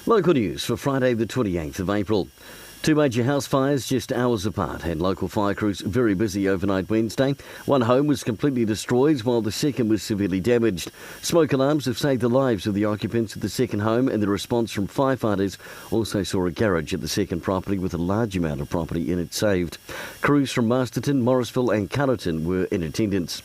Local news for Friday the 28th of April. Two major house fires just hours apart had local fire crews very busy overnight Wednesday. One home was completely destroyed while the second was severely damaged. Smoke alarms have saved the lives of the occupants of the second home, and the response from firefighters also saw a garage at the second property with a large amount of property in it saved. Crews from Masterton, Morrisville and Carterton were in attendance.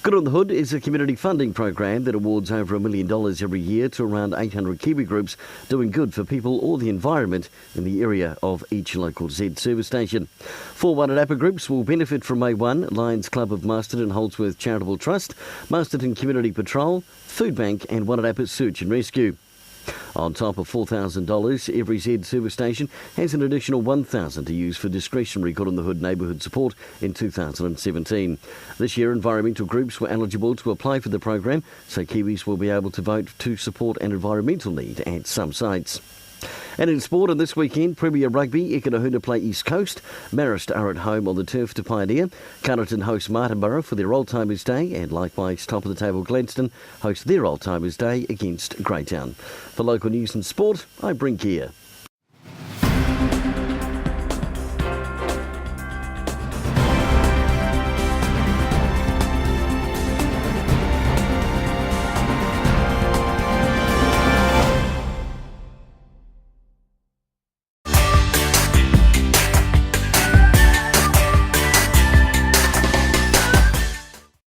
Good on the Hood is a community funding program that awards over $1 million every year to around 800 Kiwi groups doing good for people or the environment in the area of each local Z service station. 4 Wairarapa groups will benefit from May 1, Lions Club of Masterton Holdsworth Charitable Trust, Masterton Community Patrol, Food Bank and Wairarapa Search and Rescue. On top of $4,000, every Z service station has an additional $1,000 to use for discretionary Good on the Hood neighbourhood support in 2017. This year, environmental groups were eligible to apply for the program, so Kiwis will be able to vote to support an environmental need at some sites. And in sport, on this weekend, Premier Rugby, Ikanahuna play East Coast. Marist are at home on the turf to Pioneer. Carterton host Martinborough for their Old-Timers Day, and likewise top of the table Gladstone host their Old-Timers Day against Greytown. For local news and sport, I'm Brent Gare.